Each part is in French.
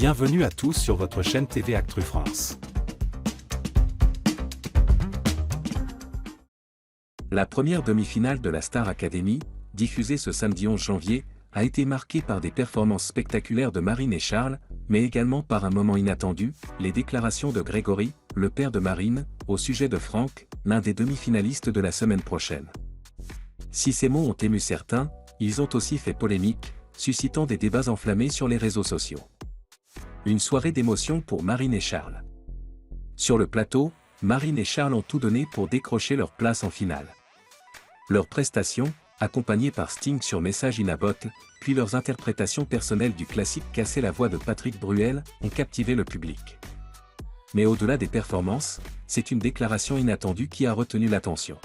Bienvenue à tous sur votre chaîne TV Actu France. La première demi-finale de la Star Academy, diffusée ce samedi 11 janvier, a été marquée par des performances spectaculaires de Marine et Charles, mais également par un moment inattendu, les déclarations de Grégory, le père de Marine, au sujet de Franck, l'un des demi-finalistes de la semaine prochaine. Si ces mots ont ému certains, ils ont aussi fait polémique, suscitant des débats enflammés sur les réseaux sociaux. Une soirée d'émotion pour Marine et Charles. Sur le plateau, Marine et Charles ont tout donné pour décrocher leur place en finale. Leurs prestations, accompagnées par Sting sur Message in a Bottle, puis leurs interprétations personnelles du classique Casser la voix de Patrick Bruel, ont captivé le public. Mais au-delà des performances, c'est une déclaration inattendue qui a retenu l'attention.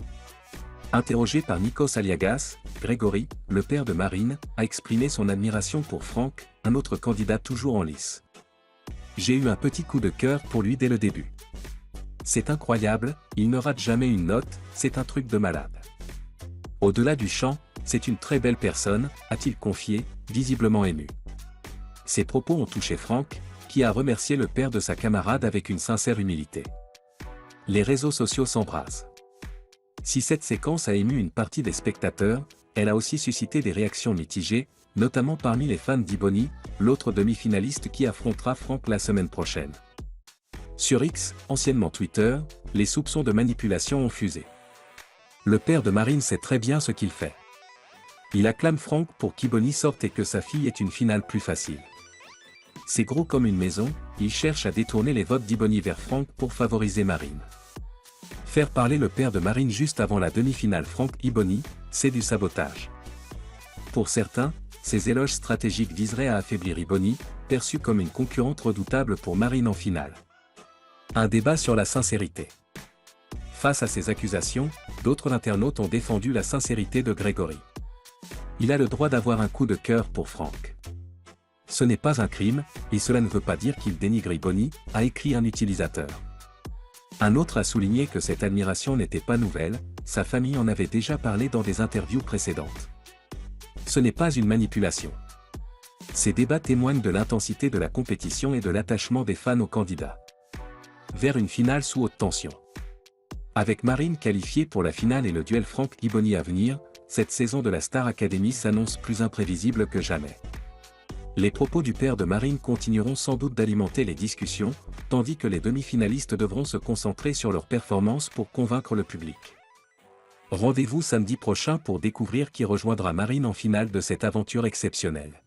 Interrogé par Nikos Aliagas, Grégory, le père de Marine, a exprimé son admiration pour Franck, un autre candidat toujours en lice. J'ai eu un petit coup de cœur pour lui dès le début. C'est incroyable, il ne rate jamais une note, c'est un truc de malade. Au-delà du chant, c'est une très belle personne, a-t-il confié, visiblement ému. Ces propos ont touché Franck, qui a remercié le père de sa camarade avec une sincère humilité. Les réseaux sociaux s'embrasent. Si cette séquence a ému une partie des spectateurs, elle a aussi suscité des réactions mitigées, notamment parmi les fans d'Ibony, l'autre demi-finaliste qui affrontera Franck la semaine prochaine. Sur X, anciennement Twitter, les soupçons de manipulation ont fusé. Le père de Marine sait très bien ce qu'il fait. Il acclame Franck pour qu'Ibony sorte et que sa fille ait une finale plus facile. C'est gros comme une maison, il cherche à détourner les votes d'Ibony vers Franck pour favoriser Marine. Faire parler le père de Marine juste avant la demi-finale Franck-Ibony, c'est du sabotage. Pour certains, ces éloges stratégiques viseraient à affaiblir Ibony, perçue comme une concurrente redoutable pour Marine en finale. Un débat sur la sincérité. Face à ces accusations, d'autres internautes ont défendu la sincérité de Grégory. Il a le droit d'avoir un coup de cœur pour Franck. Ce n'est pas un crime, et cela ne veut pas dire qu'il dénigre Ibony, a écrit un utilisateur. Un autre a souligné que cette admiration n'était pas nouvelle, sa famille en avait déjà parlé dans des interviews précédentes. Ce n'est pas une manipulation. Ces débats témoignent de l'intensité de la compétition et de l'attachement des fans aux candidats. Vers une finale sous haute tension. Avec Marine qualifiée pour la finale et le duel Franck-Ibony à venir, cette saison de la Star Academy s'annonce plus imprévisible que jamais. Les propos du père de Marine continueront sans doute d'alimenter les discussions, tandis que les demi-finalistes devront se concentrer sur leur performance pour convaincre le public. Rendez-vous samedi prochain pour découvrir qui rejoindra Marine en finale de cette aventure exceptionnelle.